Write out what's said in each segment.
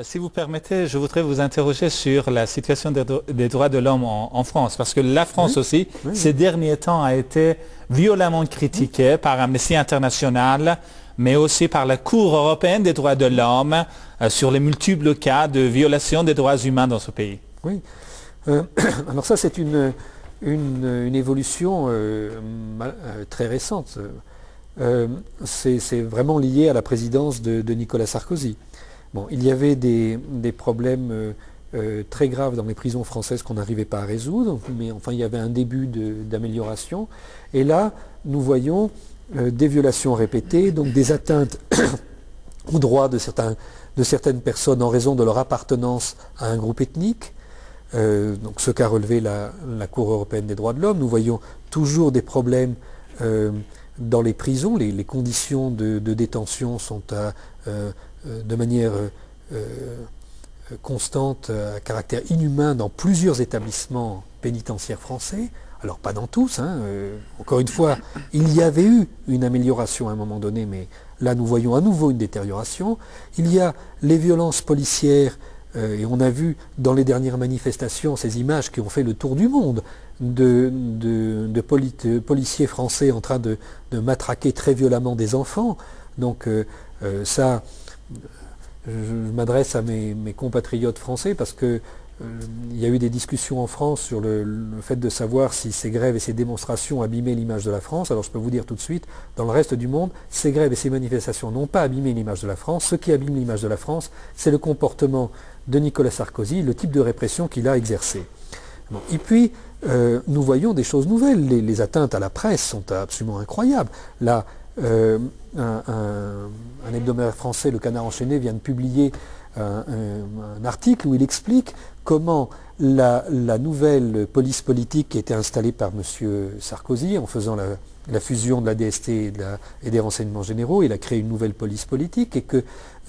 Si vous permettez, je voudrais vous interroger sur la situation des droits de l'homme en France, parce que la France Oui, aussi, oui, ces oui. derniers temps, a été violemment critiquée par Amnesty International, mais aussi par la Cour européenne des droits de l'homme sur les multiples cas de violation des droits humains dans ce pays. Oui. Euh, alors ça, c'est une évolution très récente. C'est vraiment lié à la présidence de Nicolas Sarkozy. Bon, il y avait des problèmes très graves dans les prisons françaises qu'on n'arrivait pas à résoudre, mais enfin il y avait un début d'amélioration. Et là, nous voyons des violations répétées, donc des atteintes aux droits de certaines personnes en raison de leur appartenance à un groupe ethnique. Donc ce qu'a relevé la Cour européenne des droits de l'homme. Nous voyons toujours des problèmes dans les prisons. Les conditions de détention sont de manière constante à caractère inhumain dans plusieurs établissements pénitentiaires français. Alors pas dans tous, hein. Encore une fois, il y avait eu une amélioration à un moment donné, mais là nous voyons à nouveau une détérioration. Il y a les violences policières, et on a vu dans les dernières manifestations ces images qui ont fait le tour du monde de policiers français en train de matraquer très violemment des enfants. Donc ça, je m'adresse à mes compatriotes français parce que il y a eu des discussions en France sur le fait de savoir si ces grèves et ces démonstrations abîmaient l'image de la France. Alors je peux vous dire tout de suite, dans le reste du monde, ces grèves et ces manifestations n'ont pas abîmé l'image de la France. Ce qui abîme l'image de la France, c'est le comportement de Nicolas Sarkozy, le type de répression qu'il a exercé. Bon. Et puis, nous voyons des choses nouvelles. Les atteintes à la presse sont absolument incroyables. Là, un hebdomadaire français, Le Canard enchaîné, vient de publier un article où il explique comment la nouvelle police politique qui a été installée par M. Sarkozy en faisant la fusion de la DST et des renseignements généraux, il a créé une nouvelle police politique et que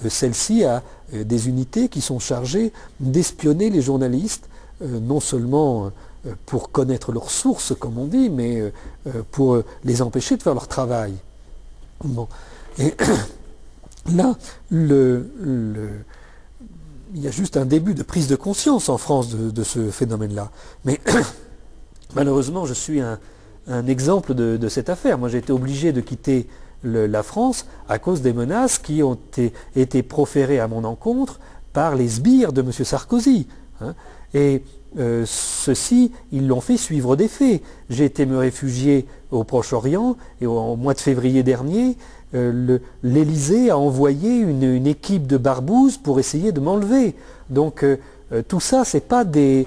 celle-ci a des unités qui sont chargées d'espionner les journalistes, non seulement pour connaître leurs sources, comme on dit, mais pour les empêcher de faire leur travail. Bon. Et là, il y a juste un début de prise de conscience en France de ce phénomène-là. Mais malheureusement, je suis un exemple de cette affaire. Moi, j'ai été obligé de quitter la France à cause des menaces qui ont été proférées à mon encontre par les sbires de M. Sarkozy. Hein. Et ceux-ci, ils l'ont fait suivre des faits. J'ai été me réfugier au Proche-Orient et au mois de février dernier, l'Élysée a envoyé une équipe de barbouzes pour essayer de m'enlever. Donc tout ça, c'est pas des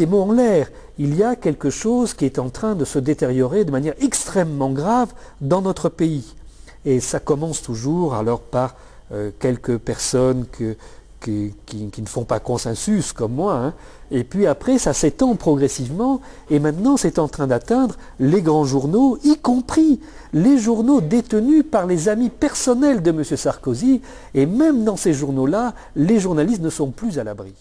mots en l'air. Il y a quelque chose qui est en train de se détériorer de manière extrêmement grave dans notre pays. Et ça commence toujours alors par quelques personnes qui ne font pas consensus comme moi, hein. Et puis après ça s'étend progressivement et maintenant c'est en train d'atteindre les grands journaux, y compris les journaux détenus par les amis personnels de M. Sarkozy, et même dans ces journaux-là, les journalistes ne sont plus à l'abri.